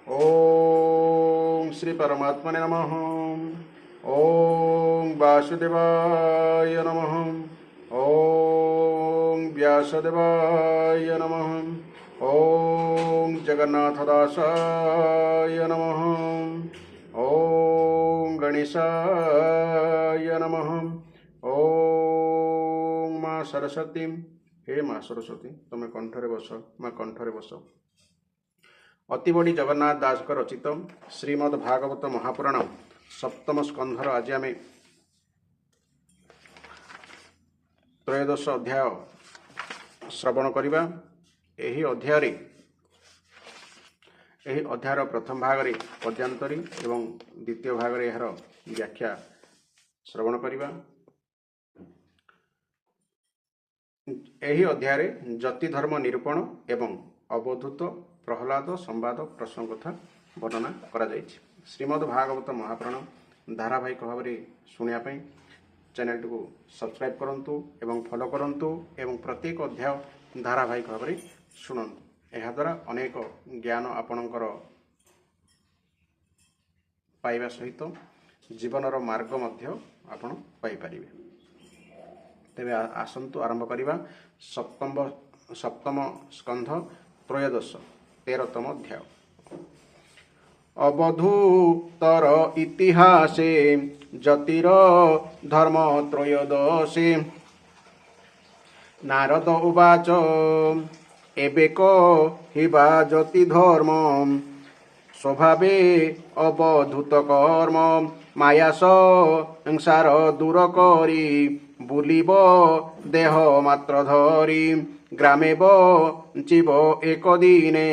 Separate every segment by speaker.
Speaker 1: ओम श्री परमात्मने नमः। ओम वासुदेवाय नमः। ओम व्यासदेवाय नमः। ओम जगन्नाथदासाय नमः। ओम गणेशाय नमः। ओम माँ सरस्वती। हे माँ सरस्वती तुम्हें कंठरे बस, माँ कंठरे बस। अतिबड़ी जगन्नाथ दास रचित श्रीमद् भागवत महापुराण सप्तम स्कंधर आज आम त्रयोदश अध्याय श्रवण करवा। यही अध्यायर प्रथम भागरे पद्यांतरी एवं द्वितीय भागरे यार व्याख्या श्रवण करवा। यही अध्याय जति धर्म निरूपण एवं अवधूत प्रहलाद संवाद प्रसंग कथा वर्णना करा जायछि। श्रीमद् भागवत महापुराण धारावाहिक भाव में शुणापी चैनल को सब्सक्राइब करंतु एवं फॉलो करंतु एवं प्रत्येक अध्याय धारावाहिक भाव में शुणंतु। यह द्वारा अनेक ज्ञान आपणकर पाइबा सहित जीवनर मार्ग मध्य आपण पाई परिबे। तेबे आसंतु आरंभ करिबा सप्तम स्कंध त्रयोदश 13तम अध्याय। अवधूतर इतिहासे जतिर धर्म त्रयोदशे। नारद उवाच एबेक हिबा जति धर्म स्वभावे अवधूत कर्म। माया संसार दूर करी बुलिब देह मात्र धरी। ग्रामे बंचिब एक दिने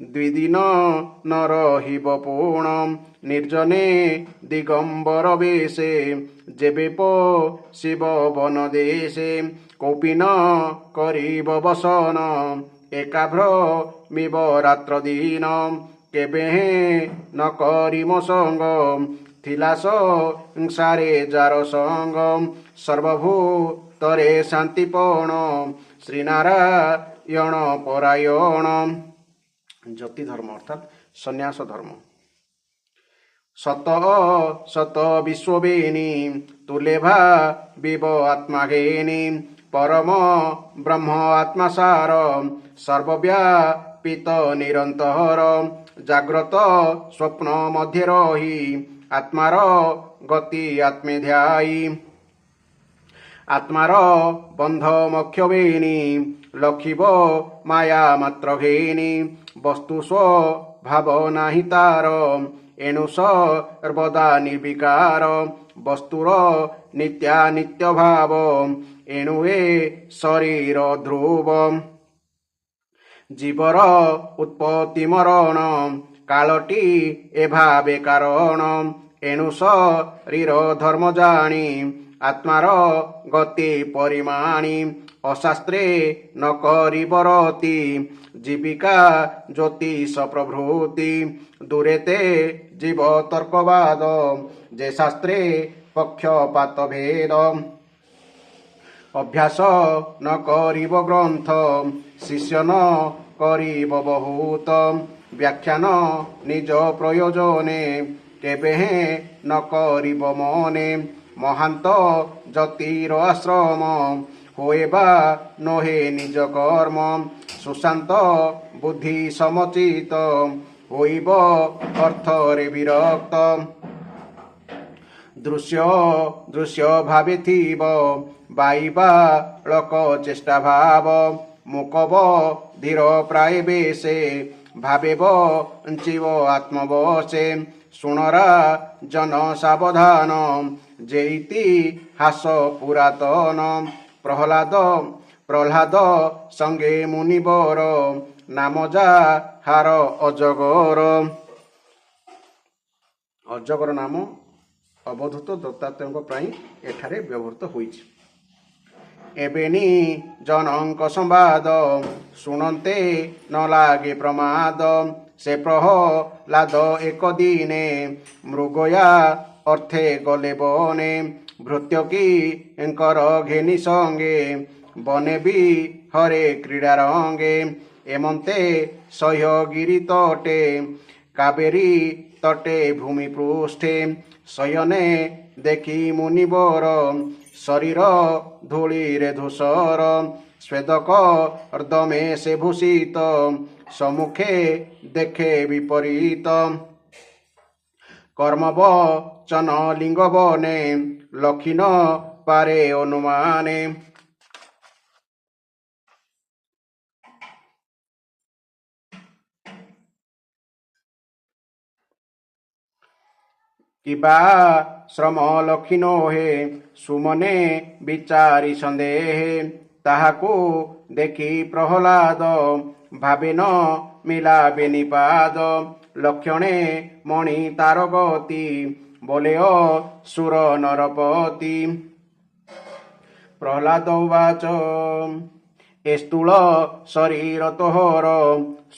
Speaker 1: द्विदिन न रहिब पूर्ण। निर्जने दिगंबर वेशे जेबे शिव वन देशे। कौपिन करिब बसन एकाभ्रमिब रात्र दिन। केबे न करिम संग थिला संसारे जार संग। सर्वभूतरे शांतिपण श्रीनारायण परायण। जति धर्म अर्थात संन्यास धर्म। शत विश्ववेणी तुलेभा विव आत्माघेनी। परम ब्रह्म आत्मासार सर्वव्यापित निरंतर। जाग्रत स्वप्न मध्य रही आत्मार गति आत्मे ध्यायी। आत्मार बंध मोक्ष वेणी लखिब माया मात्र घेनी। वस्तु स्वभाव नाही तार एणु सर्वदा निर्विकार। वस्तुर नित्यानित्य भाव एणु ए शरीर ध्रुव। जीवर उत्पत्ति मरण कालटी ए भावे कारण। एणु शरीर धर्म जानी आत्मार गति परिमाणी। अशास्त्रे न करिबरती जीविका ज्योतिष प्रभृति। दूरेते जीव तर्कवाद जे शास्त्रे पक्षपात भेद। अभ्यास न करिब ग्रंथ शिष्य न करिब बहुत। व्याख्यान निज प्रयोजने केबे न करिब मने। महांत जतिर आश्रम होएबा नहे निज कर्म। सुशांत बुद्धि समचित होइब अर्थरे विरक्त। दृश्य भावे थीब बाइबा लक चेष्टा भाव। मुकब धीर प्राय बेसे भावे बंचिब आत्मवशे। सुणरा जन सावधान जेइति हास पुरातन। प्रह्लाद संगे मुनिवर नाम जाहार अजगर। अजगर नाम अवधूत दत्तात्रेयଙ୍କ ପାଇଁ ଏଠାରେ ବ୍ୟବହୃତ ହୋଇଛି। एबेनी जनक संवाद शुणन्ते न लागे प्रमाद। से प्रहलाद एक दिने मृगया अर्थे गले बने। भृत्य की एंकर घेनी संगे बने भी হরে ক্রীড়া রঙ্গে এমন্তে সহ্যগিরি তটে কাবেরী তটে ভূমিপৃষ্ঠে শয়নে দেখি মুনিবর শরীর ধূলিরে ধূসর স্বেদক অর্ধমে সে ভূষিত সম্মুখে দেখে বিপরীত কর্মবচন লিঙ্গবনে লক্ষিণ পারে অনুমানে কিবা শ্রম লক্ষিণ হে সুমনে বিচারি সন্দেহে তাহাকু দেখি প্রহ্লাদ ভাবেন মিলাবে নিপাদ লক্ষণে মণি তার গতি বলে সুর নরপতি প্রহ্লাদ উবাচ এ স্থূল শরীর তোহর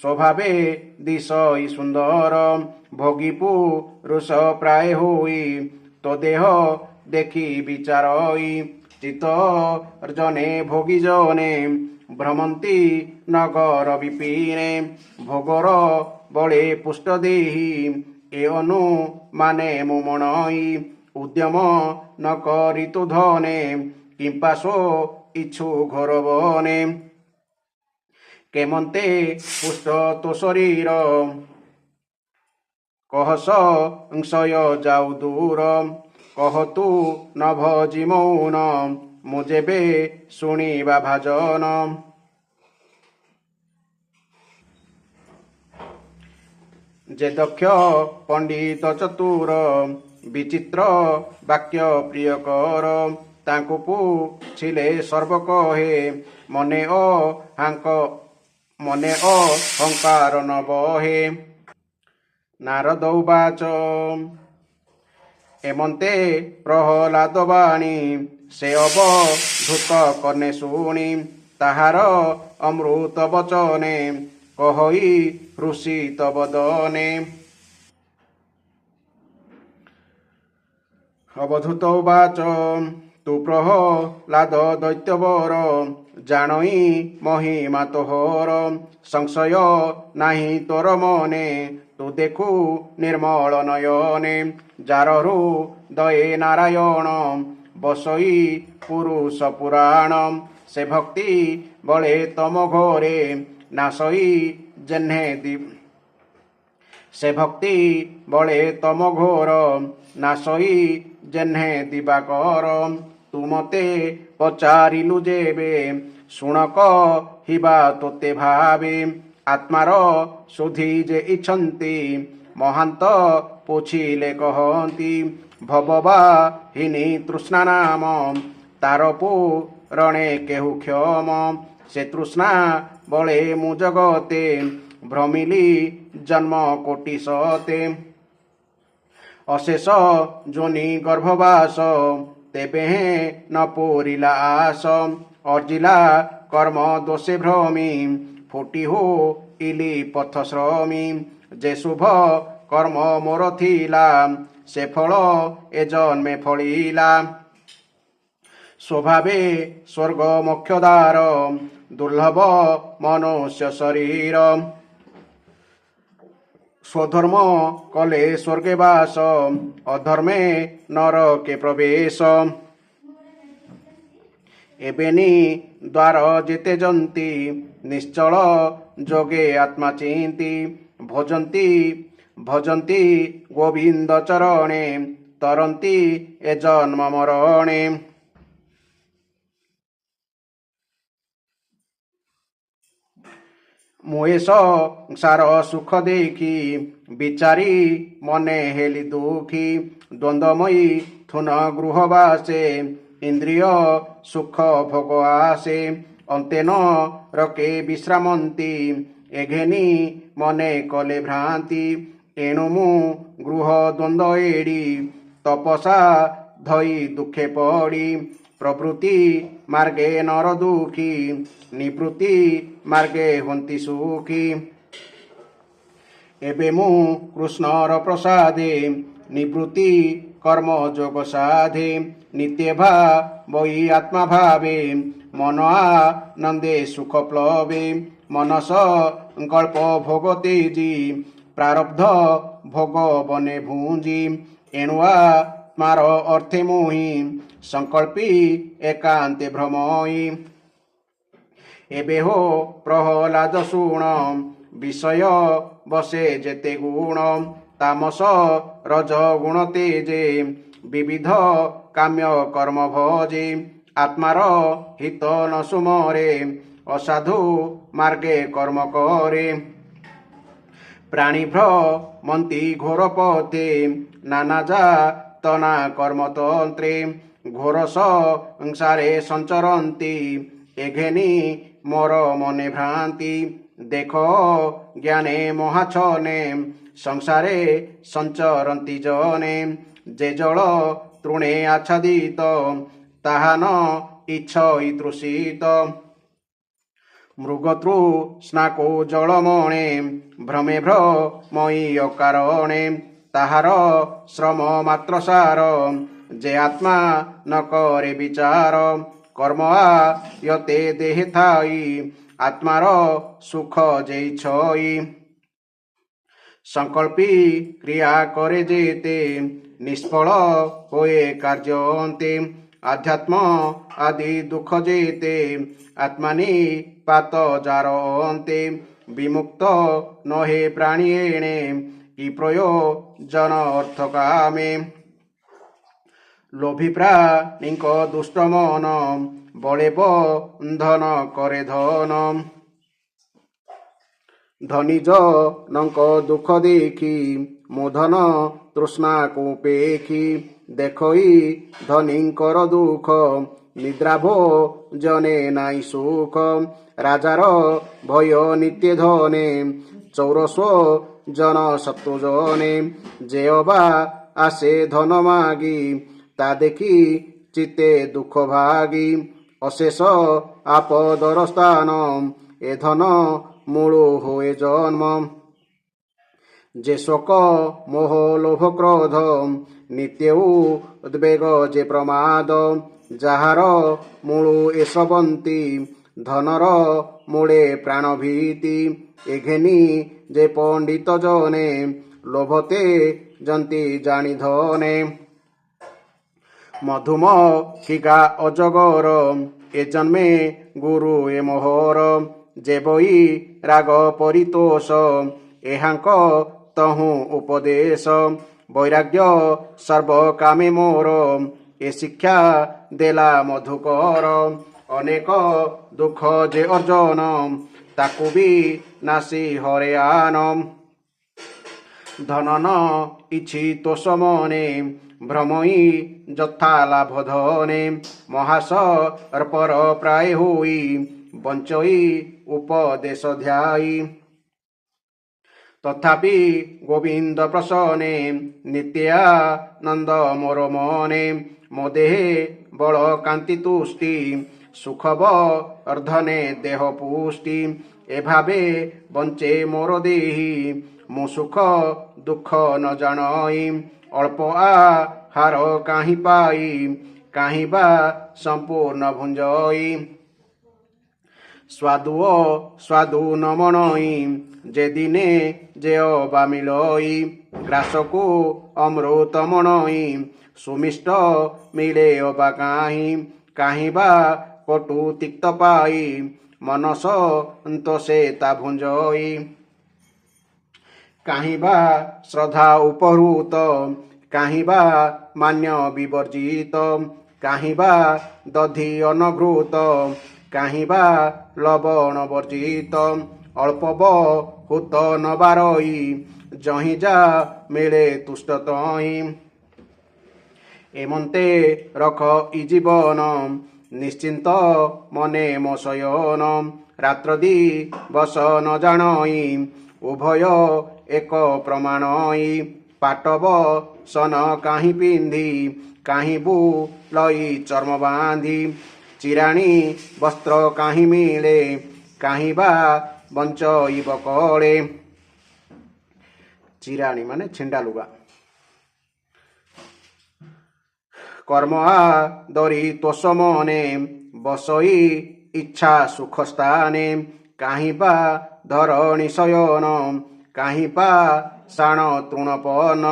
Speaker 1: স্বভাবে দিশই সুন্দর ভোগীপু রুষ প্রায় হই তো দেহ দেখি বিচারই চিত জনে ভোগী জনে ভ্রমন্তি নগর বিপিনে ভোগর বলে পুষ্ট দেহি এ অনু মানে মুমণই উদ্যম ন করিতু ধনে কিম্পাশো ইচ্ছু ঘোর বনে কেমন্তে পুষ্ট তো শরীর কহস সংশয় যাও দূর কহতু নভ জিমৌন মু যেবে শুনিবা ভাজন যে দক্ষ পণ্ডিত চতুর বিচিত্র বাক্য প্রিয় কর ତାଙ୍କୁ ପୁଛିଲେ ସର୍ବ କହେ ମନେ ଅହଙ୍କାର ନ ବହେ ନାରଦ ଉବାଚ ଏମନ୍ତେ ପ୍ରହ୍ଲାଦ ବାଣୀ ସେ ଅବଧୂତ କନେ ଶୁଣି ତାହାର ଅମୃତ ବଚନେ କହଇ ହୃଷିତ ବଦନେ ଅବଧୂତ ଉବାଚ তু প্রহ্লাদ দৈত্যবর জানই মহিমা তোহর সংশয় নাহি তোর মনে তু দেখু নির্মল নয়নে যার হৃদয়ে নারায়ণ বসই পুরুষ পুরাণ সে ভক্তি বলে তম ঘরে নাশই জেহ্নে সে ভক্তি বলে তম ঘোর নাশই জেহ্নে দিবাকর তু মতে পচারিলু যেবে শুণ কহিবা তোতে ভাবে আত্মার শুদ্ধি যে ইচ্ছন্তি মহান্ত পুছিলে কহନ୍ତି ভববাহিনী তৃষ্ণা নাম তার পুরণে কেহু ক্ষম সে তৃষ্ণা বলে মু জগতে ভ্রমিলি জন্ম কোটি সতে অশেষ যোনি গর্ভবাস তেবে ন পুরিলা আস অর্জিলা কর্ম দোষে ভ্রমি ফুটি ইলি পথ শ্রমি যে শুভ কর্ম মোর থিলা সে ফল এ জন্মে ফলিলা স্বভাবে স্বর্গ মোক্ষদ্বার দুর্লভ মনুষ্য শরীর স্বধর্ম কলে স্বর্গে বাস অধর্মে নরকে প্রবেশ এবেনি দ্বার যেতে যন্তি নিশ্চল যোগে আত্মা চিন্তি ভজন্তি গোবিন্দ চরণে তরন্তি এ জন্ম মরণে মুয়েশ সার সুখ দেখি বিচারি মনে হেলি দুঃখী দ্বন্দ্বময়ী থুন গৃহবাসে ইন্দ্রিয় সুখ ভোগ আসে অন্তেন রকে বিশ্রামন্তি এঘেনি মনে কলে ভ্রান্তি এণু মু গৃহ দ্বন্দ্ব এড়ি তপসা ধই দুঃখে পড়ি প্রবৃত্তি মার্গে নর দুঃখী নিবৃত্তি মার্গে হন্তি সুখী এবে মু কৃষ্ণর প্রসাদে নিবৃত্তি কর্ম যোগ সাধে নিত্যে বৈ আত্মা ভাবে মন আনন্দে সুখ প্লবে মনস কল্প ভোগ তেজি প্রারব্ধ ভোগ বনে ভুঞ্জি এণুয়া মার অর্থে মোহি সংকল্পী একান্তে ভ্রময়ী ଏବେ ହୋ ପ୍ରହ୍ଲାଦ ଶୁଣ ବିଷୟ ବସେ ଯେତେ ଗୁଣ ତାମସ ରଜ ଗୁଣ ତେଜେ ବିବିଧ କାମ୍ୟ କର୍ମ ଭଜେ ଆତ୍ମାର ହିତ ନ ସୁମରେ ଅସାଧୁ ମାର୍ଗେ କର୍ମ କରେ ପ୍ରାଣୀ ଭ୍ରମନ୍ତି ଘୋର ପଥେ ନାନା ଯାତନା କର୍ମତନ୍ତ୍ରେ ଘୋର ସଂସାରେ ସଞ୍ଚରନ୍ତି এঘেনি মোর মনে ভ্রান্তি দেখো জ্ঞানে মহাছনে সংসারে সঞ্চরন্তি জনে যে জল তৃণে আচ্ছাদিত তাহা ন ইচ্ছই তৃষিত মৃগতৃষ্ণাকো জলমণে ভ্রমে ভ্রময়ী অকারণে তাহার শ্রম মাত্র সার যে আত্মা ন করে বিচার কর্ম আয়তে দেহে থাই আত্মার সুখ যেই ছই সংকল্পী ক্রিয়া করে যেতে নিষ্ফল হয়ে কার্য অন্তে আধ্যাত্ম আদি দুঃখ যেতে আত্মানি পাত যার অন্তে বিমুক্ত নহে প্রাণী এণে কি প্রয়োজন অর্থ কামে লোভী প্রাণীଙ୍କ দুষ্ট মন বলে বন্ধন করে ধন ধনী জনଙ୍କ দুঃখ দেখি মোধন তৃষ্ণাକୁ পেখি দেখই ধনীଙ୍କର দুঃখ নিদ্রা ভোজনে নাই সুখ রাজার ভয় নিত্য ধনে চৌরস্ব জন শত্রু জনে যে অবা আসে ধন মাগি তা দেখি চিত্তে দুঃখ ভাগি অশেষ আপদর স্থান এ ধন মূল হয়ে জন্ম যে শোক মোহ লোভ ক্রোধ নিত্য উদ্বেগ যে প্রমাদ যাহার মূল এসবন্তি ধনর মূলে প্রাণ ভীতি এঘেনি যে পণ্ডিত জনে লোভতে যন্তি জানি ধনে মধুমক্ষিকা অজগর এ জন্মে গুরু এ মোহর যে বই রাগ পরিতোষ এহাঙ্ক তহু উপদেশ বৈরাগ্য সর্বকামে মোর এ শিক্ষা দেলা মধুকর অনেক দুঃখ যে অর্জন তাকু বি নাসি হরে আনম ধনন ইছি তোষ মনে ভ্রময়ী যথা লাভ ধনে মহাসর্পর প্রায় হই বঞ্চই উপদেশ ধ্যায়ী তথাপি গোবিন্দ প্রসনে নিত্যানন্দ মোর মনে মো দেহে বল কান্তি তুষ্টি সুখ বর্ধনে দেহ পুষ্টি এভাবে বঞ্চে মোর দেহি মু সুখ দুঃখ ন জানই অল্প আহার কাহি পাই কাহি বা সম্পূর্ণ ভুঞ্জই স্বাদু ও স্বাদু ন মনই যে দিনে যে অবা মিলই গ্রাসকু অমৃত মনই সুমিষ্ট মিলে অবা কাহি কাহি বা কটু তিক্ত পাই মনস সন্তোষে তা ভুঞ্জই কাহি বা শ্রদ্ধা উপহৃত কাহি বা মান্য বিবর্জিত কাহি বা দধি অনঘৃত কাহি বা লবণ বর্জিত অল্প বহুত নবারই যহি যা মিলে তুষ্ট তহি এমন্তে রখ ই জীবন নিশ্চিন্ত মনে মো শয়ন রাত্র দিবস ন জানই উভয় এক প্রমাণই পাটব সন কাহি পিন্ধি কাহি বুলই চর্ম বাঁধি চিরাণী বস্ত্র কাহি মিলে কাহি বা বঞ্চইব কলে চিরাণী মানে ছিন্ডা লুগা কর্ম আদরি তোষ মনে ବସଇ ଇଚ୍ଛା ସୁଖ ସ୍ଥାନେ କାହିଁ ବା ଧରଣୀ ଶୟନ କାହିଁ ପା ଶାଣ ତୃଣପନ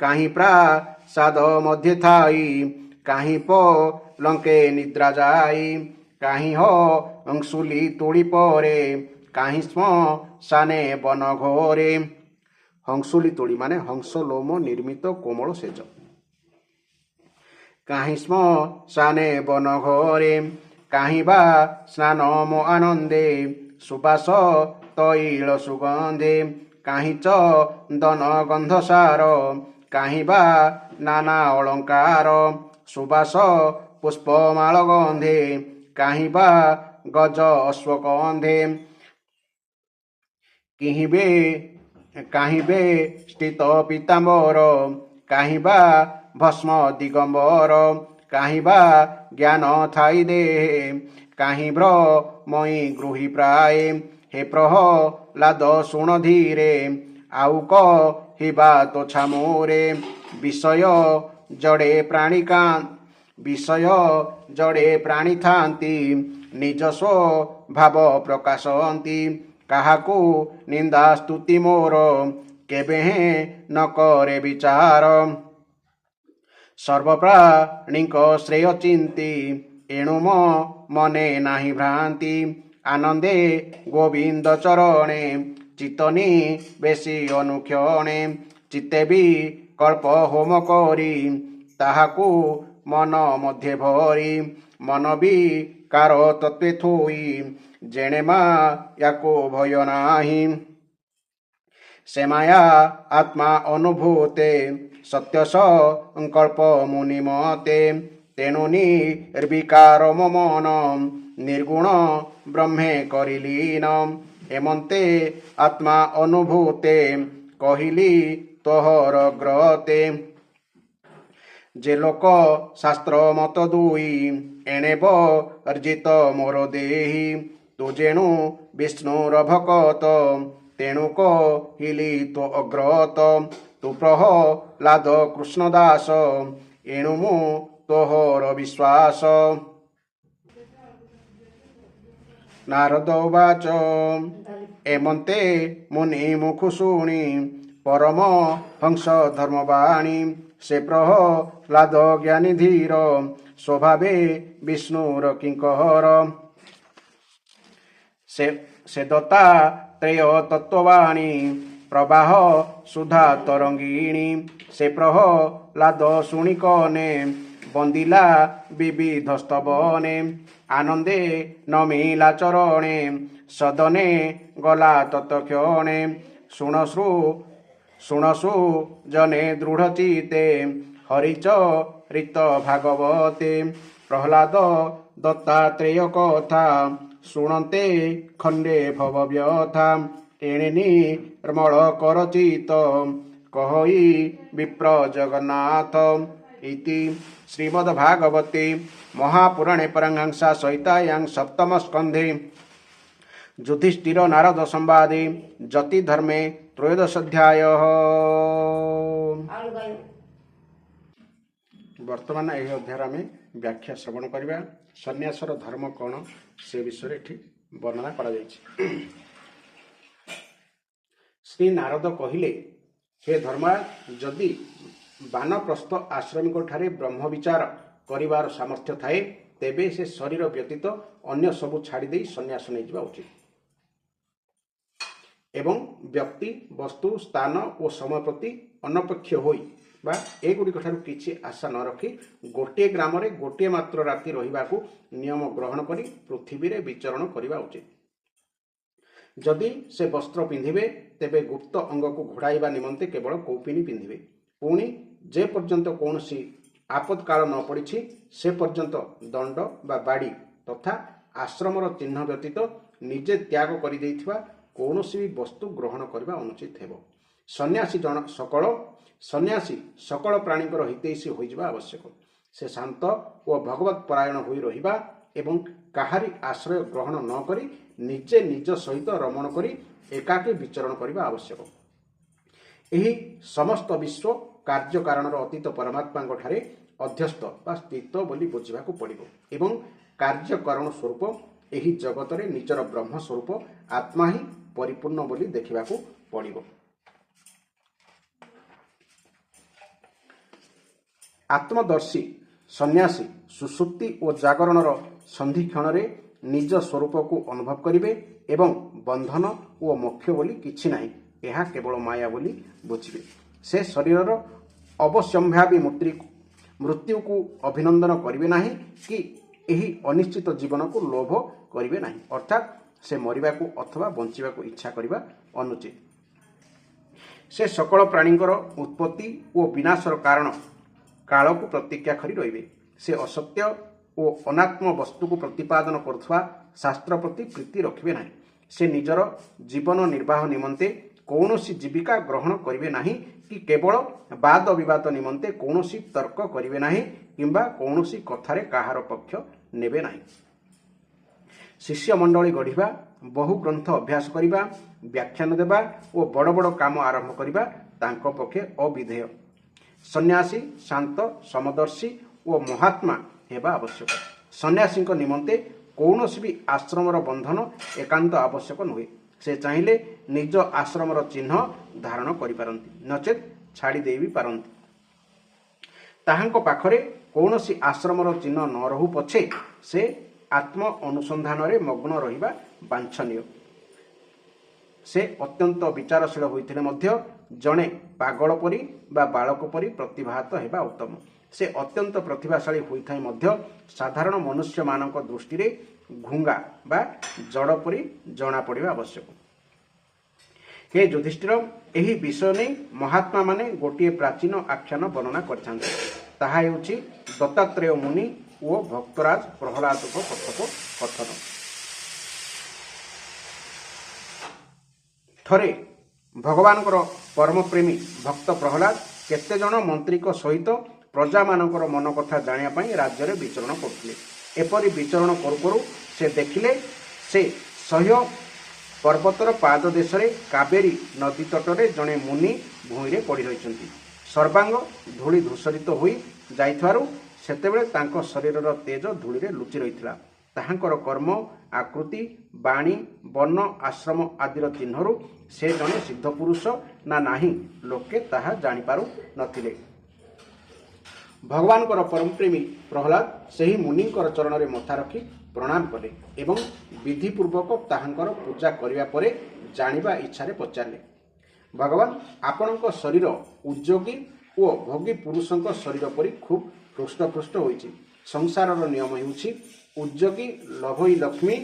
Speaker 1: କାହିଁ ପ୍ରାସାଦ ମଧ୍ୟେ ଥାଇ କାହିଁ ପ ଲଙ୍କେ ନିଦ୍ରା ଯାଇ କାହିଁ ହ ଅଂଶୁଲି ତୋଳି ପରେ କାହିଁ ସ୍ମ ସାନେ ବନ ଘୋରେ। ହଂସୁଲି ତୋଳି ମାନେ ହଂସ ଲୋମ ନିର୍ମିତ କୋମଳ ସେଜ। କାହିଁ ସ୍ମ ସାନେ ବନ ଘରେ କାହିଁ ବା ସ୍ନାନ ମୋ ଆନନ୍ଦେ ସୁବାସ ତୈଳ ସୁଗନ୍ଧେ କାହିଁ ଚନ୍ଦନ ଗନ୍ଧ ସାର କାହିଁ ବା ନାନା ଅଳଙ୍କାର ସୁବାସ ପୁଷ୍ପମାଳ ଗନ୍ଧେ କାହିଁ ବା ଗଜ ଅଶ୍ୱକନ୍ଧେ କାହିଁ ବେ ସ୍ଥିତ ପୀତାମ୍ବର କାହିଁ ବା ଭସ୍ମ ଦିଗମ୍ବର କାହିଁ ବା ଜ୍ଞାନ ଥାଇ ଦେହେ କାହିଁ ଭ୍ରମଇ ଗୃହୀ ପ୍ରାଏ ହେ ପ୍ରହ୍ଲାଦ ଶୁଣ ଧୀରେ ଆଉ କହିବା ତୋଛା ମୋରେ ବିଷୟ ଜଡ଼େ ପ୍ରାଣୀ ଥାନ୍ତି ନିଜ ସ୍ୱଭାବ ପ୍ରକାଶନ୍ତି କାହାକୁ ନିନ୍ଦା ସ୍ତୁତି ମୋର କେବେ ହେଁ ନ କରେ ବିଚାର ସର୍ବପ୍ରାଣୀଙ୍କ ଶ୍ରେୟ ଚିନ୍ତି ଏଣୁ ମୋ ମନେ ନାହିଁ ଭ୍ରାନ୍ତି ଆନନ୍ଦେ ଗୋବିନ୍ଦ ଚରଣେ ଚିତ୍ତନି ବେଶୀ ଅନୁକ୍ଷଣେ ଚିତ୍ତେ ବି କଳ୍ପ ହୋମ କରି ତାହାକୁ ମନ ମଧ୍ୟେ ଭରି ମନ ବିକାର ତତ୍ତ୍ୱେ ଥୋଇ ଯେଣେ ମାୟାକୁ ଭୟ ନାହିଁ ସେ ମାୟା ଆତ୍ମା ଅନୁଭୂତେ ସତ୍ୟ ସଂକଳ୍ପ ମୁନି ମତେ ତେଣୁ ନିର୍ବିକାର ମୋ ମନ ନିର୍ଗୁଣ ବ୍ରହ୍ମେ କରିଲୀନ ଏମନ୍ତେ ଆତ୍ମା ଅନୁଭୂତେ କହିଲି ତୋହର ଗ୍ରତେ ଯେ ଲୋକ ଶାସ୍ତ୍ର ମତ ଦୁଇ ଏଣେ ବର୍ଜିତ ମୋର ଦେହି ତୁ ଯେଣୁ ବିଷ୍ଣୁର ଭକତ ତେଣୁ କହିଲି ତୋ ଅଗ୍ରତ ତୁ ପ୍ରହ୍ଲାଦ କୃଷ୍ଣ ଦାସ ଏଣୁ ମୁଁ ତୋହର ବିଶ୍ୱାସ। ନାରଦ ଉବାଚ ଏମନ୍ତେ ମୁନି ମୁଖୁ ଶୁଣି ପରମ ହଂସ ଧର୍ମବାଣୀ ସେ ପ୍ରହ୍ଲାଦ ଜ୍ଞାନୀ ଧୀର ସ୍ୱଭାବେ ବିଷ୍ଣୁର କିଙ୍କର ସେ ଦତ୍ତାତ୍ରେୟ ତତ୍ତ୍ୱବାଣୀ ପ୍ରବାହ ସୁଧା ତରଙ୍ଗିଣୀ ସେ ପ୍ରହ୍ଲାଦ ଶୁଣି କନେ ବନ୍ଦିଲା ବିବିଧ ସ୍ତବନେ ଆନନ୍ଦେ ନମିଲା ଚରଣେ ସଦନେ ଗଲା ତତ୍କ୍ଷଣେ ଶୁଣସୁ ଜନେ ଦୃଢ଼ ଚିତେ ହରିଚରିତ ଭାଗବତେ ପ୍ରହ୍ଲାଦ ଦତ୍ତାତ୍ରେୟ କଥା ଶୁଣନ୍ତେ ଖଣ୍ଡେ ଭବ ବ୍ୟଥା ଏଣେ ନିର୍ମଳ କର ଚିତ କହଇ ବିପ୍ର ଜଗନ୍ନାଥ ଇତି ଶ୍ରୀମଦ୍ଭାଗବତେ ମହାପୁରାଣେ ପରମହଂସା ସଂହିତାୟାଂ ସପ୍ତମ ସ୍କନ୍ଧେ ଯୁଧିଷ୍ଠିର ନାରଦ ସମ୍ବାଦେ ଯତି ଧର୍ମେ ତ୍ରୟୋଦଶୋଧ୍ୟାୟଃ। ବର୍ତ୍ତମାନ ଏହି ଅଧ୍ୟାୟରେ ଆମେ ବ୍ୟାଖ୍ୟା ଶ୍ରବଣ କରିବା। ସନ୍ନ୍ୟାସର ଧର୍ମ କ'ଣ ସେ ବିଷୟରେ ଏଠି ବର୍ଣ୍ଣନା କରାଯାଇଛି। ଶ୍ରୀ ନାରଦ କହିଲେ, ହେ ଧର୍ମା, ଯଦି ବାନପ୍ରସ୍ଥ ଆଶ୍ରମୀଙ୍କଠାରେ ବ୍ରହ୍ମବିଚାର କରିବାର ସାମର୍ଥ୍ୟ ଥାଏ ତେବେ ସେ ଶରୀର ବ୍ୟତୀତ ଅନ୍ୟ ସବୁ ଛାଡ଼ି ଦେଇ ସନ୍ନ୍ୟାସ ନେଇଯିବା ଉଚିତ ଏବଂ ବ୍ୟକ୍ତି ବସ୍ତୁ ସ୍ଥାନ ଓ ସମୟ ପ୍ରତି ଅନପେକ୍ଷ ହୋଇ ବା ଏଗୁଡ଼ିକ ଠାରୁ କିଛି ଆଶା ନ ରଖି ଗୋଟିଏ ଗ୍ରାମରେ ଗୋଟିଏ ମାତ୍ର ରାତି ରହିବାକୁ ନିୟମ ଗ୍ରହଣ କରି ପୃଥିବୀରେ ବିଚରଣ କରିବା ଉଚିତ। ଯଦି ସେ ବସ୍ତ୍ର ପିନ୍ଧିବେ ତେବେ ଗୁପ୍ତ ଅଙ୍ଗକୁ ଘୋଡ଼ାଇବା ନିମନ୍ତେ କେବଳ କୌପିନି ପିନ୍ଧିବେ। ପୁଣି ଯେ ପର୍ଯ୍ୟନ୍ତ କୌଣସି ଆପତ୍କାଳ ନ ପଡ଼ିଛି ସେ ପର୍ଯ୍ୟନ୍ତ ଦଣ୍ଡ ବା ବାଡ଼ି ତଥା ଆଶ୍ରମର ଚିହ୍ନ ବ୍ୟତୀତ ନିଜେ ତ୍ୟାଗ କରିଦେଇଥିବା କୌଣସି ବି ବସ୍ତୁ ଗ୍ରହଣ କରିବା ଅନୁଚିତ ହେବ। ସନ୍ନ୍ୟାସୀ ସକଳ ପ୍ରାଣୀଙ୍କର ହିତୈଷୀ ହୋଇଯିବା ଆବଶ୍ୟକ। ସେ ଶାନ୍ତ ଓ ଭଗବତ ପରାୟଣ ହୋଇ ରହିବା ଏବଂ କାହାରି ଆଶ୍ରୟ ଗ୍ରହଣ ନ କରି ନିଜେ ନିଜ ସହିତ ରମଣ କରି ଏକାକୀ ବିଚରଣ କରିବା ଆବଶ୍ୟକ। ଏହି ସମସ୍ତ ବିଶ୍ୱ କାର୍ଯ୍ୟ କାରଣର ଅତୀତ ପରମାତ୍ମାଙ୍କ ଠାରେ ଅଧ୍ୟସ୍ତ ବା ସ୍ଥିତ ବୋଲି ବୁଝିବାକୁ ପଡ଼ିବ ଏବଂ କାର୍ଯ୍ୟକରଣ ସ୍ୱରୂପ ଏହି ଜଗତରେ ନିଜର ବ୍ରହ୍ମ ସ୍ୱରୂପ ଆତ୍ମା ହିଁ ପରିପୂର୍ଣ୍ଣ ବୋଲି ଦେଖିବାକୁ ପଡ଼ିବ। ଆତ୍ମଦର୍ଶୀ ସନ୍ନ୍ୟାସୀ ସୁଷୁପ୍ତି ଓ ଜାଗରଣର ସନ୍ଧିକ୍ଷଣରେ ନିଜ ସ୍ୱରୂପକୁ ଅନୁଭବ କରିବେ ଏବଂ ବନ୍ଧନ ଓ ମୋକ୍ଷ ବୋଲି କିଛି ନାହିଁ, ଏହା କେବଳ ମାୟା ବୋଲି ବୁଝିବେ। ସେ ଶରୀରର ଅବଶ୍ୟମ୍ଭାବୀ ମୃତ୍ୟୁକୁ ଅଭିନନ୍ଦନ କରିବେ ନାହିଁ କି ଏହି ଅନିଶ୍ଚିତ ଜୀବନକୁ ଲୋଭ କରିବେ ନାହିଁ, ଅର୍ଥାତ୍ ସେ ମରିବାକୁ ଅଥବା ବଞ୍ଚିବାକୁ ଇଚ୍ଛା କରିବା ଅନୁଚିତ। ସେ ସକଳ ପ୍ରାଣୀଙ୍କର ଉତ୍ପତ୍ତି ଓ ବିନାଶର କାରଣ କାଳକୁ ପ୍ରତୀକ୍ଷା କରି ରହିବେ। ସେ ଅସତ୍ୟ ଓ ଅନାତ୍ମ ବସ୍ତୁକୁ ପ୍ରତିପାଦନ କରୁଥିବା ଶାସ୍ତ୍ର ପ୍ରତି ପ୍ରୀତି ରଖିବେ ନାହିଁ। ସେ ନିଜର ଜୀବନ ନିର୍ବାହ ନିମନ୍ତେ କୌଣସି ଜୀବିକା ଗ୍ରହଣ କରିବେ ନାହିଁ କି କେବଳ ବାଦ ବିବାଦ ନିମନ୍ତେ କୌଣସି ତର୍କ କରିବେ ନାହିଁ କିମ୍ବା କୌଣସି କଥାରେ କାହାର ପକ୍ଷ ନେବେ ନାହିଁ। ଶିଷ୍ୟ ମଣ୍ଡଳୀ ଗଢ଼ିବା, ବହୁ ଗ୍ରନ୍ଥ ଅଭ୍ୟାସ କରିବା, ବ୍ୟାଖ୍ୟାନ ଦେବା ଓ ବଡ଼ ବଡ଼ କାମ ଆରମ୍ଭ କରିବା ତାଙ୍କ ପକ୍ଷେ ଅବିଧେୟ। ସନ୍ନ୍ୟାସୀ ଶାନ୍ତ, ସମଦର୍ଶୀ ଓ ମହାତ୍ମା ହେବା ଆବଶ୍ୟକ। ସନ୍ନ୍ୟାସୀଙ୍କ ନିମନ୍ତେ କୌଣସି ବି ଆଶ୍ରମର ବନ୍ଧନ ଏକାନ୍ତ ଆବଶ୍ୟକ ନୁହେଁ। ସେ ଚାହିଁଲେ ନିଜ ଆଶ୍ରମର ଚିହ୍ନ ଧାରଣ କରିପାରନ୍ତି, ନଚେତ୍ ଛାଡ଼ି ଦେଇ ବି ପାରନ୍ତି। ତାହାଙ୍କ ପାଖରେ କୌଣସି ଆଶ୍ରମର ଚିହ୍ନ ନ ରହୁ ପଛେ ସେ ଆତ୍ମ ଅନୁସନ୍ଧାନରେ ମଗ୍ନ ରହିବା ବାଞ୍ଛନୀୟ। ସେ ଅତ୍ୟନ୍ତ ବିଚାରଶୀଳ ହୋଇଥିଲେ ମଧ୍ୟ ଜଣେ ପାଗଳ ପରି ବା ବାଳକ ପରି ପ୍ରତିଭାତ ହେବା ଉତ୍ତମ। ସେ ଅତ୍ୟନ୍ତ ପ୍ରତିଭାଶାଳୀ ହୋଇଥାଏ ମଧ୍ୟ ସାଧାରଣ ମନୁଷ୍ୟମାନଙ୍କ ଦୃଷ୍ଟିରେ ଘୁଙ୍ଗା ବା ଜଡ଼ ପରି ଜଣାପଡ଼ିବା ଆବଶ୍ୟକ। ହେ ଯୁଧିଷ୍ଠିର, ଏହି ବିଷୟ ନେଇ ମହାତ୍ମାମାନେ ଗୋଟିଏ ପ୍ରାଚୀନ ଆଖ୍ୟାନ ବର୍ଣ୍ଣନା କରିଥାନ୍ତି। ତାହା ହେଉଛି ଦତ୍ତାତ୍ରେୟ ମୁନି ଓ ଭକ୍ତରାଜ ପ୍ରହ୍ଲାଦଙ୍କ କଥୋପକଥନ। ଥରେ ଭଗବାନଙ୍କର ପରମପ୍ରେମୀ ଭକ୍ତ ପ୍ରହ୍ଲାଦ କେତେଜଣ ମନ୍ତ୍ରୀଙ୍କ ସହିତ ପ୍ରଜାମାନଙ୍କର ମନ କଥା ଜାଣିବା ପାଇଁ ରାଜ୍ୟରେ ବିଚରଣ କରୁଥିଲେ। ଏପରି ବିଚରଣ କରୁ କରୁ ସେ ଦେଖିଲେ ସେ ସହ୍ୟ ପର୍ବତର ପାଦଦେଶରେ କାବେରୀ ନଦୀ ତଟରେ ଜଣେ ମୁନି ଭୂଇଁରେ ପଡ଼ି ରହିଛନ୍ତି। ସର୍ବାଙ୍ଗ ଧୂଳି ଧୂସରିତ ହୋଇ ଯାଇଥିବାରୁ ସେତେବେଳେ ତାଙ୍କ ଶରୀରର ତେଜ ଧୂଳିରେ ଲୁଚି ରହିଥିଲା। ତାହାଙ୍କର କର୍ମ, ଆକୃତି, ବାଣୀ, ବର୍ଣ୍ଣ, ଆଶ୍ରମ ଆଦିର ଚିହ୍ନରୁ ସେ ଜଣେ ସିଦ୍ଧପୁରୁଷ ନା ନାହିଁ ଲୋକେ ତାହା ଜାଣିପାରୁ ନଥିଲେ। ଭଗବାନଙ୍କର ପରମପ୍ରେମୀ ପ୍ରହ୍ଲାଦ ସେହି ମୁନିଙ୍କର ଚରଣରେ ମଥା ରଖି ପ୍ରଣାମ କଲେ ଏବଂ ବିଧିପୂର୍ବକ ତାହାଙ୍କର ପୂଜା କରିବା ପରେ ଜାଣିବା ଇଚ୍ଛାରେ ପଚାରିଲେ, ଭଗବାନ, ଆପଣଙ୍କ ଶରୀର ଉଦ୍ଯୋଗୀ ଓ ଭୋଗୀ ପୁରୁଷଙ୍କ ଶରୀର ପରି ଖୁବ୍ ହୃଷ୍ଟପୃଷ୍ଟ ହୋଇଛି। ସଂସାରର ନିୟମ ହେଉଛି ଉଦ୍ଯୋଗୀ ଲୋଭଇ ଲକ୍ଷ୍ମୀ,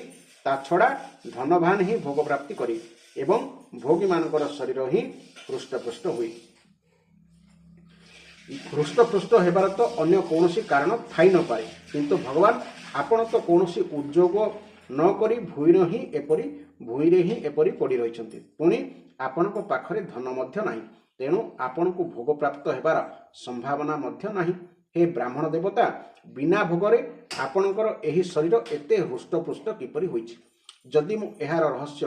Speaker 1: ତା ଛଡ଼ା ଧନବାନ ହିଁ ଭୋଗ ପ୍ରାପ୍ତି କରେ ଏବଂ ଭୋଗୀମାନଙ୍କର ଶରୀର ହିଁ ହୃଷ୍ଟପୃଷ୍ଟ ହୁଏ। ହୃଷ୍ଟପୃଷ୍ଟ ହେବାର ତ ଅନ୍ୟ କୌଣସି କାରଣ ଥାଇ ନପାରେ, କିନ୍ତୁ ଭଗବାନ ଆପଣ ତ କୌଣସି ଉଦ୍ଯୋଗ ନ କରି ଭୂଇଁରେ ହିଁ ଏପରି ପଡ଼ି ରହିଛନ୍ତି। ପୁଣି ଆପଣଙ୍କ ପାଖରେ ଧନ ମଧ୍ୟ ନାହିଁ, ତେଣୁ ଆପଣଙ୍କୁ ଭୋଗ ପ୍ରାପ୍ତ ହେବାର ସମ୍ଭାବନା ମଧ୍ୟ ନାହିଁ। ହେ ବ୍ରାହ୍ମଣ ଦେବତା, ବିନା ଭୋଗରେ ଆପଣଙ୍କର ଏହି ଶରୀର ଏତେ ହୃଷ୍ଟପୃଷ୍ଟ କିପରି ହୋଇଛି? ଯଦି ମୁଁ ଏହାର ରହସ୍ୟ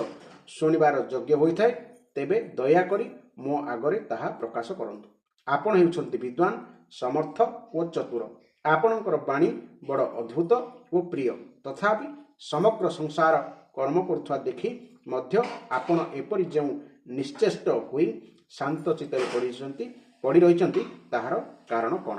Speaker 1: ଶୁଣିବାର ଯୋଗ୍ୟ ହୋଇଥାଏ, ତେବେ ଦୟାକରି ମୋ ଆଗରେ ତାହା ପ୍ରକାଶ କରନ୍ତୁ। ଆପଣ ହେଉଛନ୍ତି ବିଦ୍ୱାନ, ସମର୍ଥ ଓ ଚତୁର। ଆପଣଙ୍କର ବାଣୀ ବଡ଼ ଅଦ୍ଭୁତ ଓ ପ୍ରିୟ। ତଥାପି ସମଗ୍ର ସଂସାର କର୍ମ କରୁଥିବା ଦେଖି ମଧ୍ୟ ଆପଣ ଏପରି ଯେଉଁ ନିଶ୍ଚେଷ୍ଟ ହୋଇ ଶାନ୍ତ ଚିତ୍ତରେ ପଡ଼ି ରହିଛନ୍ତି, ତାହାର କାରଣ କ'ଣ?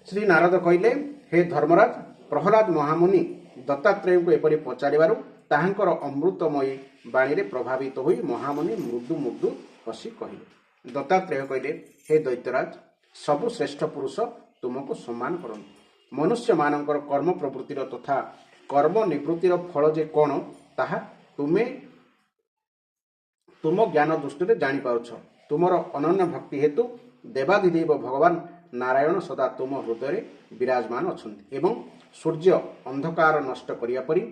Speaker 1: ଶ୍ରୀ ନାରଦ କହିଲେ, ହେ ଧର୍ମରାଜ, ପ୍ରହ୍ଲାଦ ମହାମୁନି ଦତ୍ତାତ୍ରେୟଙ୍କୁ ଏପରି ପଚାରିବାରୁ ତାହାଙ୍କର ଅମୃତମୟୀ ବାଣୀରେ ପ୍ରଭାବିତ ହୋଇ ମହାମୁନି ମୃଦୁ ମୃଦୁ ହସି କହିଲେ। ଦତ୍ତାତ୍ରେୟ କହିଲେ, ହେ ଦୈତ୍ୟରାଜ, ସବୁ ଶ୍ରେଷ୍ଠ ପୁରୁଷ ତୁମକୁ ସମ୍ମାନ କରନ୍ତି। ମନୁଷ୍ୟମାନଙ୍କର କର୍ମ ପ୍ରବୃତ୍ତିର ତଥା କର୍ମ ନିବୃତ୍ତିର ଫଳ ଯେ କ'ଣ, ତାହା ତୁମ ଜ୍ଞାନ ଦୃଷ୍ଟିରେ ଜାଣିପାରୁଛ। ତୁମର ଅନନ୍ୟ ଭକ୍ତି ହେତୁ ଦେବାଧିଦେବ ଭଗବାନ ନାରାୟଣ ସଦା ତୁମ ହୃଦୟରେ ବିରାଜମାନ ଅଛନ୍ତି ଏବଂ ସୂର୍ଯ୍ୟ ଅନ୍ଧକାର ନଷ୍ଟ କରିବା ପରି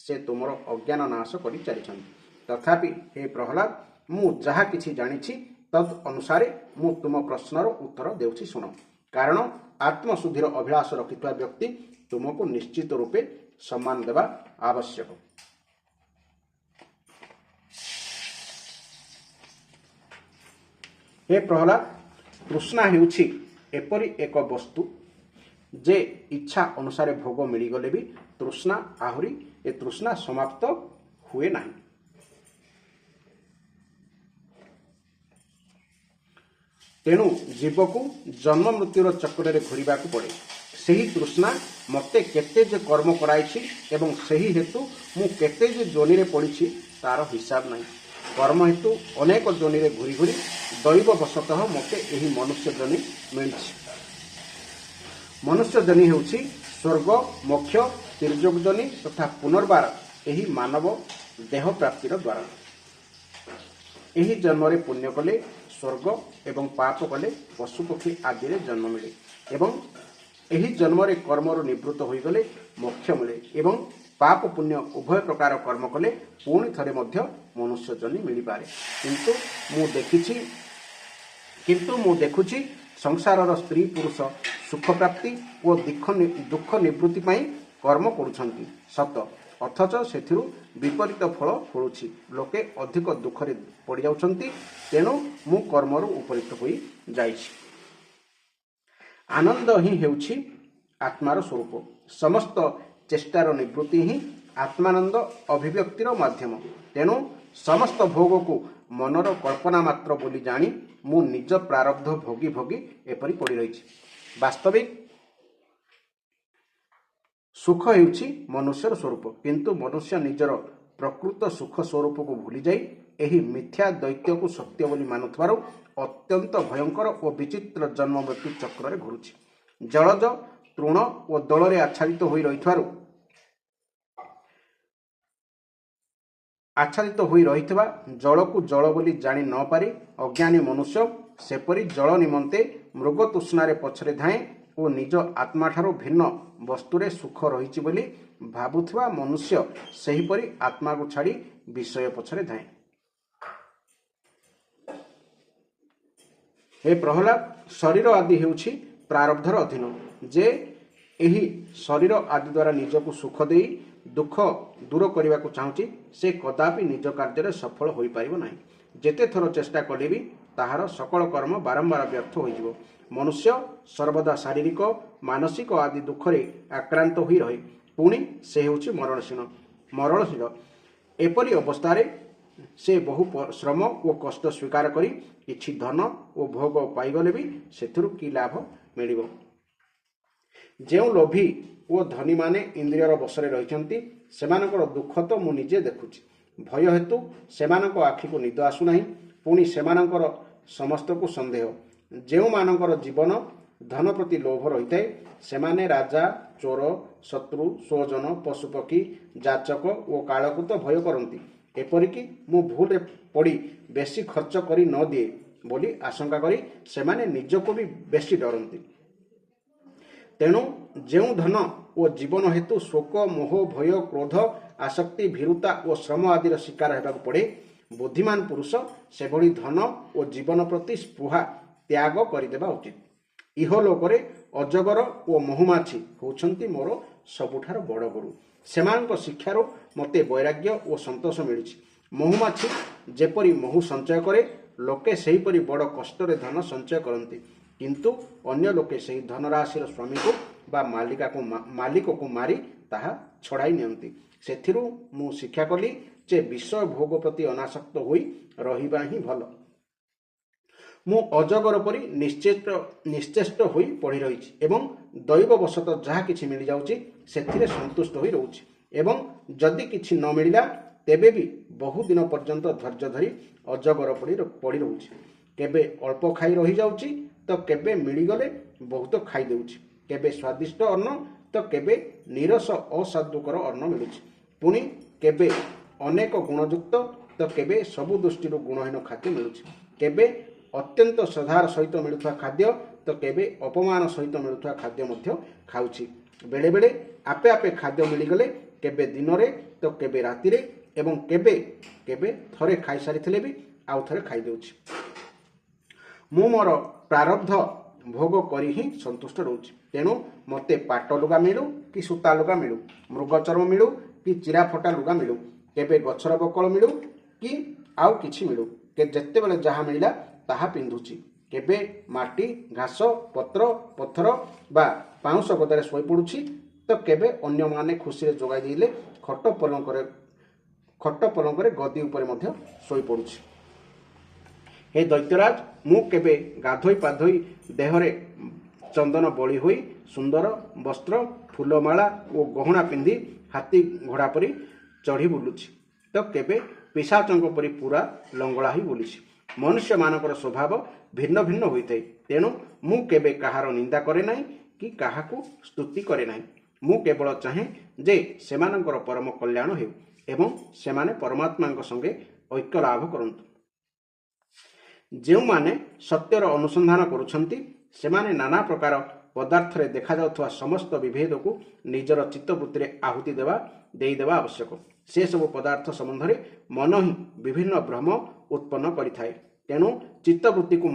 Speaker 1: ସେ ତୁମର ଅଜ୍ଞାନ ନାଶ କରି ଚାଲିଛନ୍ତି। ତଥାପି ହେ ପ୍ରହ୍ଲାଦ, ମୁଁ ଯାହା କିଛି ଜାଣିଛି ତଦ୍ ଅନୁସାରେ ମୁଁ ତୁମ ପ୍ରଶ୍ନର ଉତ୍ତର ଦେଉଛି ଶୁଣ। କାରଣ ଆତ୍ମଶୁଦ୍ଧିର ଅଭିଳାଷ ରଖିଥିବା ବ୍ୟକ୍ତି ତୁମକୁ ନିଶ୍ଚିତ ରୂପେ ସମ୍ମାନ ଦେବା ଆବଶ୍ୟକ। ହେ ପ୍ରହ୍ଲାଦ, ତୃଷ୍ଣା ହେଉଛି ଏପରି ଏକ ବସ୍ତୁ ଯେ ଇଚ୍ଛା ଅନୁସାରେ ଭୋଗ ମିଳିଗଲେ ବି ତୃଷ୍ଣା ଆହୁରି ଏ ତୃଷ୍ଣା ସମାପ୍ତ ହୁଏ ନାହିଁ। ତେଣୁ ଜୀବକୁ ଜନ୍ମ ମୃତ୍ୟୁର ଚକ୍ରରେ ଘୂରିବାକୁ ପଡ଼େ। ସେହି ତୃଷ୍ଣା ମୋତେ କେତେ ଯେ କର୍ମ କରାଇଛି ଏବଂ ସେହି ହେତୁ ମୁଁ କେତେ ଯେ ଯୋନିରେ ପଡ଼ିଛି ତାର ହିସାବ ନାହିଁ। କର୍ମ ହେତୁ ଅନେକ ଯୋନିରେ ଘୂରି ଘୂରି ଦୈବବଶତଃ ମୋତେ ଏହି ମନୁଷ୍ୟ ଯୋନି ମିଳିଛି। ମନୁଷ୍ୟ ଯୋନି ହେଉଛି ସ୍ୱର୍ଗ, ମୋକ୍ଷ, ତିର୍ଯୋଗ ଯୋନି ତଥା ପୁନର୍ବାର ଏହି ମାନବ ଦେହ ପ୍ରାପ୍ତିର ଦ୍ୱାର। ଏହି ଜନ୍ମରେ ପୁଣ୍ୟ କଲେ ସ୍ୱର୍ଗ ଏବଂ ପାପ କଲେ ପଶୁପକ୍ଷୀ ଆଦିରେ ଜନ୍ମ ମିଳେ ଏବଂ ଏହି ଜନ୍ମରେ କର୍ମରୁ ନିବୃତ୍ତ ହୋଇଗଲେ ମୋକ୍ଷ ମିଳେ ଏବଂ ପାପ ପୁଣ୍ୟ ଉଭୟ ପ୍ରକାର କର୍ମ କଲେ ପୁଣି ଥରେ ମଧ୍ୟ ମନୁଷ୍ୟ ଜନ୍ମ ମିଳିପାରେ। କିନ୍ତୁ ମୁଁ ଦେଖୁଛି ସଂସାରର ସ୍ତ୍ରୀ ପୁରୁଷ ସୁଖପ୍ରାପ୍ତି ଓ ଦୁଃଖ ନିବୃତ୍ତି ପାଇଁ କର୍ମ କରୁଛନ୍ତି ସତ, ଅଥଚ ସେଥିରୁ ବିପରୀତ ଫଳ ଫଳୁଛି। ଲୋକେ ଅଧିକ ଦୁଃଖରେ ପଡ଼ିଯାଉଛନ୍ତି। ତେଣୁ ମୁଁ କର୍ମରୁ ଉପରିତ ହୋଇ ଯାଇଛି। ଆନନ୍ଦ ହିଁ ହେଉଛି ଆତ୍ମାର ସ୍ୱରୂପ। ସମସ୍ତ ଚେଷ୍ଟାର ନିବୃତ୍ତି ହିଁ ଆତ୍ମାନନ୍ଦ ଅଭିବ୍ୟକ୍ତିର ମାଧ୍ୟମ। ତେଣୁ ସମସ୍ତ ଭୋଗକୁ ମନର କଳ୍ପନା ମାତ୍ର ବୋଲି ଜାଣି ମୁଁ ନିଜ ପ୍ରାରବ୍ଧ ଭୋଗି ଭୋଗି ଏପରି ପଡ଼ି ରହିଛି। ବାସ୍ତବିକ ସୁଖ ହେଉଛି ମନୁଷ୍ୟର ସ୍ୱରୂପ, କିନ୍ତୁ ମନୁଷ୍ୟ ନିଜର ପ୍ରକୃତ ସୁଖ ସ୍ୱରୂପକୁ ଭୁଲିଯାଇ ଏହି ମିଥ୍ୟା ଦୈତ୍ୟକୁ ସତ୍ୟ ବୋଲି ମାନୁଥିବାରୁ ଅତ୍ୟନ୍ତ ଭୟଙ୍କର ଓ ବିଚିତ୍ର ଜନ୍ମ ମୃତ୍ୟୁ ଚକ୍ରରେ ଘୁରୁଛି। ଜଳଜ, ତୃଣ ଓ ଦଳରେ ଆଚ୍ଛାଦିତ ହୋଇ ରହିଥିବା ଜଳକୁ ଜଳ ବୋଲି ଜାଣି ନ ପାରି ଅଜ୍ଞାନୀ ମନୁଷ୍ୟ ସେପରି ଜଳ ନିମନ୍ତେ ମୃଗ ତୃଷ୍ଣାରେ ପଛରେ ଧାଏଁ ଓ ନିଜ ଆତ୍ମାଠାରୁ ଭିନ୍ନ ବସ୍ତୁରେ ସୁଖ ରହିଛି ବୋଲି ଭାବୁଥିବା ମନୁଷ୍ୟ ସେହିପରି ଆତ୍ମାକୁ ଛାଡ଼ି ବିଷୟ ପଛରେ ଧାଏଁ। ହେ ପ୍ରହ୍ଲାଦ, ଶରୀର ଆଦି ହେଉଛି ପ୍ରାରବ୍ଧର ଅଧୀନ। ଯେ ଏହି ଶରୀର ଆଦି ଦ୍ୱାରା ନିଜକୁ ସୁଖ ଦେଇ ଦୁଃଖ ଦୂର କରିବାକୁ ଚାହୁଁଛି ସେ କଦାପି ନିଜ କାର୍ଯ୍ୟରେ ସଫଳ ହୋଇପାରିବ ନାହିଁ। ଯେତେ ଥର ଚେଷ୍ଟା କଲେ ବି ତାହାର ସକଳ କର୍ମ ବାରମ୍ବାର ବ୍ୟର୍ଥ ହୋଇଯିବ। ମନୁଷ୍ୟ ସର୍ବଦା ଶାରୀରିକ, ମାନସିକ ଆଦି ଦୁଃଖରେ ଆକ୍ରାନ୍ତ ହୋଇ ରହେ। ପୁଣି ସେ ହେଉଛି ମରଣଶୀଳ। ଏପରି ଅବସ୍ଥାରେ ସେ ବହୁ ଶ୍ରମ ଓ କଷ୍ଟ ସ୍ୱୀକାର କରି କିଛି ଧନ ଓ ଭୋଗ ପାଇଗଲେ ବି ସେଥିରୁ କି ଲାଭ ମିଳିବ? ଯେଉଁ ଲୋଭୀ ଓ ଧନୀମାନେ ଇନ୍ଦ୍ରିୟର ବଶରେ ରହିଛନ୍ତି ସେମାନଙ୍କର ଦୁଃଖ ତ ମୁଁ ନିଜେ ଦେଖୁଛି। ଭୟ ହେତୁ ସେମାନଙ୍କ ଆଖିକୁ ନିଦ ଆସୁନାହିଁ। ପୁଣି ସେମାନଙ୍କର ସମସ୍ତଙ୍କୁ ସନ୍ଦେହ। ଯେଉଁମାନଙ୍କର ଜୀବନ ଧନ ପ୍ରତି ଲୋଭ ରହିଥାଏ ସେମାନେ ରାଜା, ଚୋର, ଶତ୍ରୁ, ସ୍ୱଜନ, ପଶୁପକ୍ଷୀ, ଯାଚକ ଓ କାଳକୁ ତ ଭୟ କରନ୍ତି। ଏପରିକି ମୁଁ ଭୁଲରେ ପଡ଼ି ବେଶୀ ଖର୍ଚ୍ଚ କରି ନ ଦିଏ ବୋଲି ଆଶଙ୍କା କରି ସେମାନେ ନିଜକୁ ବି ବେଶୀ ଡରନ୍ତି। ତେଣୁ ଯେଉଁ ଧନ ଓ ଜୀବନ ହେତୁ ଶୋକ, ମୋହ, ଭୟ, କ୍ରୋଧ, ଆସକ୍ତି, ଭୀରୁତା ଓ ଶ୍ରମ ଆଦିର ଶିକାର ହେବାକୁ ପଡ଼େ, ବୁଦ୍ଧିମାନ ପୁରୁଷ ସେଭଳି ଧନ ଓ ଜୀବନ ପ୍ରତି ସ୍ପୃହା ତ୍ୟାଗ କରିଦେବା ଉଚିତ। ଇହଲୋକରେ ଅଜଗର ଓ ମହୁମାଛି ହେଉଛନ୍ତି ମୋର ସବୁଠାରୁ ବଡ଼ ଗୁରୁ। ସେମାନଙ୍କ ଶିକ୍ଷାରୁ ମୋତେ ବୈରାଗ୍ୟ ଓ ସନ୍ତୋଷ ମିଳିଛି। ମହୁମାଛି ଯେପରି ମହୁ ସଞ୍ଚୟ କରେ, ଲୋକେ ସେହିପରି ବଡ଼ କଷ୍ଟରେ ଧନ ସଞ୍ଚୟ କରନ୍ତି, କିନ୍ତୁ ଅନ୍ୟ ଲୋକେ ସେହି ଧନରାଶିର ସ୍ୱାମୀକୁ ବା ମାଲିକକୁ ମାରି ତାହା ଛଡ଼ାଇ ନିଅନ୍ତି। ସେଥିରୁ ମୁଁ ଶିକ୍ଷା କଲି ଯେ ବିଷୟ ଭୋଗ ପ୍ରତି ଅନାସକ୍ତ ହୋଇ ରହିବା ହିଁ ଭଲ। ମୁଁ ଅଜଗର ପରି ନିଶ୍ଚେଷ୍ଟ ହୋଇ ପଡ଼ି ରହିଛି ଏବଂ ଦୈବବଶତଃ ଯାହା କିଛି ମିଳିଯାଉଛି ସେଥିରେ ସନ୍ତୁଷ୍ଟ ହୋଇ ରହୁଛି ଏବଂ ଯଦି କିଛି ନ ମିଳିଲା ତେବେ ବି ବହୁଦିନ ପର୍ଯ୍ୟନ୍ତ ଧୈର୍ଯ୍ୟ ଧରି ଅଜଗର ପଡ଼ି ରହୁଛି। କେବେ ଅଳ୍ପ ଖାଇ ରହିଯାଉଛି ତ କେବେ ମିଳିଗଲେ ବହୁତ ଖାଇଦେଉଛି। କେବେ ସ୍ୱାଦିଷ୍ଟ ଅନ୍ନ ତ କେବେ ନିରସ ଅସାଧୁକର ଅନ୍ନ ମିଳୁଛି। ପୁଣି କେବେ ଅନେକ ଗୁଣଯୁକ୍ତ ତ କେବେ ସବୁ ଦୃଷ୍ଟିରୁ ଗୁଣହୀନ ଖାଦ୍ୟ ମିଳୁଛି। କେବେ ଅତ୍ୟନ୍ତ ଶ୍ରଦ୍ଧାର ସହିତ ମିଳୁଥିବା ଖାଦ୍ୟ ତ କେବେ ଅପମାନ ସହିତ ମିଳୁଥିବା ଖାଦ୍ୟ ମଧ୍ୟ ଖାଉଛି। ବେଳେବେଳେ ଆପେ ଆପେ ଖାଦ୍ୟ ମିଳିଗଲେ କେବେ ଦିନରେ ତ କେବେ ରାତିରେ ଏବଂ କେବେ କେବେ ଥରେ ଖାଇସାରିଥିଲେ ବି ଆଉ ଥରେ ଖାଇଦେଉଛି। ମୁଁ ମୋର ପ୍ରାରବ୍ଧ ଭୋଗ କରି ହିଁ ସନ୍ତୁଷ୍ଟ ରହୁଛି। ତେଣୁ ମୋତେ ପାଟ ଲୁଗା ମିଳୁ କି ସୂତା ଲୁଗା ମିଳୁ, ମୃଗ ଚର୍ମ ମିଳୁ କି ଚିରା ଫଟା ଲୁଗା ମିଳୁ, କେବେ ଗଛର ବକଳ ମିଳୁ କି ଆଉ କିଛି ମିଳୁ, ଯେତେବେଳେ ଯାହା ମିଳିଲା ତାହା ପିନ୍ଧୁଛି। କେବେ ମାଟି ଘାସ ପତ୍ର ପଥର ବା ପାଉଁଶ ଗଦାରେ ଶୋଇପଡ଼ୁଛି ତ କେବେ ଅନ୍ୟମାନେ ଖୁସିରେ ଯୋଗାଇ ଦେଇଲେ ଖଟ ପଲଙ୍କରେ ଗଦି ଉପରେ ମଧ୍ୟ ଶୋଇପଡ଼ୁଛି। ହେ ଦୈତ୍ୟରାଜ, ମୁଁ କେବେ ଗାଧୋଇ ପାଧୋଇ ଦେହରେ ଚନ୍ଦନ ବଳି ହୋଇ ସୁନ୍ଦର ବସ୍ତ୍ର ଫୁଲମାଳା ଓ ଗହଣା ପିନ୍ଧି ହାତୀ ଘୋଡ଼ା ପରି ଚଢ଼ି ବୁଲୁଛି ତ କେବେ ପିଶାଚଙ୍କ ପରି ପୁରା ଲଙ୍ଗଳା ହୋଇ ବୁଲିଛି। ମନୁଷ୍ୟମାନଙ୍କର ସ୍ୱଭାବ ଭିନ୍ନ ଭିନ୍ନ ହୋଇଥାଏ, ତେଣୁ ମୁଁ କେବେ କାହାର ନିନ୍ଦା କରେ ନାହିଁ କି କାହାକୁ ସ୍ତୁତି କରେ ନାହିଁ। ମୁଁ କେବଳ ଚାହେଁ ଯେ ସେମାନଙ୍କର ପରମ କଲ୍ୟାଣ ହେଉ ଏବଂ ସେମାନେ ପରମାତ୍ମାଙ୍କ ସଙ୍ଗେ ଐକ୍ୟ ଲାଭ କରନ୍ତୁ। ଯେଉଁମାନେ ସତ୍ୟର ଅନୁସନ୍ଧାନ କରୁଛନ୍ତି ସେମାନେ ନାନା ପ୍ରକାର ପଦାର୍ଥରେ ଦେଖାଯାଉଥିବା ସମସ୍ତ ବିଭେଦକୁ ନିଜର ଚିତ୍ତବୃତ୍ତିରେ ଆହୁତି ଦେଇଦେବା ଆବଶ୍ୟକ। ସେସବୁ ପଦାର୍ଥ ସମ୍ବନ୍ଧରେ ମନ ହିଁ ବିଭିନ୍ନ ଭ୍ରମ ଉତ୍ପନ୍ନ କରିଥାଏ। ତେଣୁ ଚିତ୍ତବୃତ୍ତିକୁ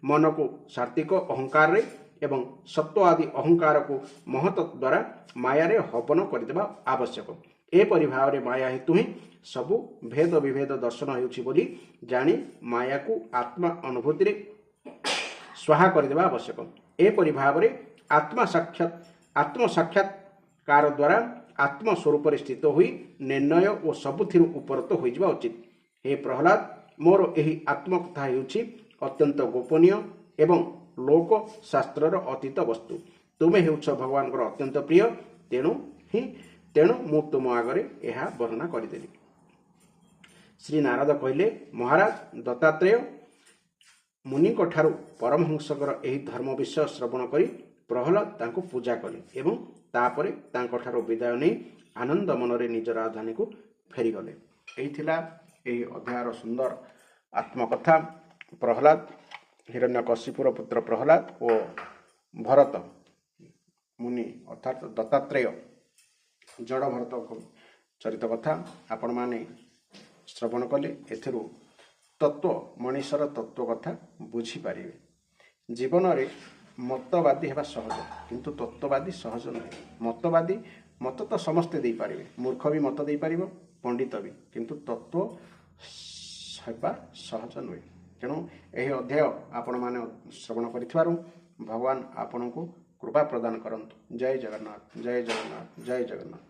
Speaker 1: ମନକୁ ସାତ୍ତ୍ୱିକ ଅହଙ୍କାରରେ ଏବଂ ସତ୍ତ୍ୱ ଆଦି ଅହଙ୍କାରକୁ ମହତ ଦ୍ୱାରା ମାୟାରେ ହବନ କରିଦେବା ଆବଶ୍ୟକ। ଏପରି ଭାବରେ ମାୟା ହେତୁ ହିଁ ସବୁ ଭେଦ ବିଭେଦ ଦର୍ଶନ ହେଉଛି ବୋଲି ଜାଣି ମାୟାକୁ ଆତ୍ମା ଅନୁଭୂତିରେ ସ୍ୱାହା କରିଦେବା ଆବଶ୍ୟକ। ଏପରି ଭାବରେ ଆତ୍ମସାକ୍ଷାତକାର ଦ୍ୱାରା ଆତ୍ମ ସ୍ୱରୂପରେ ସ୍ଥିତ ହୋଇ ନିର୍ଣ୍ଣୟ ଓ ସବୁଥିରୁ ଉପରତ ହୋଇଯିବା ଉଚିତ। ହେ ପ୍ରହ୍ଲାଦ, ମୋର ଏହି ଆତ୍ମକଥା ହେଉଛି ଅତ୍ୟନ୍ତ ଗୋପନୀୟ ଏବଂ ଲୋକ ଶାସ୍ତ୍ରର ଅତୀତ ବସ୍ତୁ। ତୁମେ ହେଉଛ ଭଗବାନଙ୍କର ଅତ୍ୟନ୍ତ ପ୍ରିୟ, ତେଣୁ ମୁଁ ତୁମ ଆଗରେ ଏହା ବର୍ଣ୍ଣନା କରିଦେଲି। ଶ୍ରୀ ନାରଦ କହିଲେ, ମହାରାଜ ଦତ୍ତାତ୍ରେୟ ମୁନିଙ୍କଠାରୁ ପରମହଂସଙ୍କର ଏହି ଧର୍ମ ବିଷୟ ଶ୍ରବଣ କରି ପ୍ରହ୍ଲାଦ ତାଙ୍କୁ ପୂଜା କଲେ ଏବଂ ତାପରେ ତାଙ୍କଠାରୁ ବିଦାୟ ନେଇ ଆନନ୍ଦ ମନରେ ନିଜ ରାଜଧାନୀକୁ ଫେରିଗଲେ। ଏହି ଥିଲା ଏହି ଅଧ୍ୟାୟର ସୁନ୍ଦର ଆତ୍ମକଥା। ପ୍ରହ୍ଲାଦ, ହିରଣ୍ୟକଶିପୁର ପୁତ୍ର ପ୍ରହ୍ଲାଦ ଓ ଭରତ ମୁନି ଅର୍ଥାତ୍ ଦତ୍ତାତ୍ରେୟ ଜଡ଼ ଭରତ ଚରିତ କଥା ଆପଣମାନେ ଶ୍ରବଣ କଲେ। ଏଥିରୁ ମଣିଷର ତତ୍ତ୍ୱ କଥା ବୁଝିପାରିବେ। ଜୀବନରେ ମତବାଦୀ ହେବା ସହଜ, କିନ୍ତୁ ତତ୍ତ୍ୱବାଦୀ ସହଜ ନୁହେଁ। ମତ ତ ସମସ୍ତେ ଦେଇପାରିବେ, ମୂର୍ଖ ବି ମତ ଦେଇପାରିବ, ପଣ୍ଡିତ ବି, କିନ୍ତୁ ତତ୍ତ୍ୱ ହେବା ସହଜ ନୁହେଁ। ତେଣୁ ଏହି ଅଧ୍ୟାୟ ଆପଣମାନେ ଶ୍ରବଣ କରିଥିବାରୁ ଭଗବାନ ଆପଣଙ୍କୁ କୃପା ପ୍ରଦାନ କରନ୍ତୁ। ଜୟ ଜଗନ୍ନାଥ, ଜୟ ଜଗନ୍ନାଥ, ଜୟ ଜଗନ୍ନାଥ।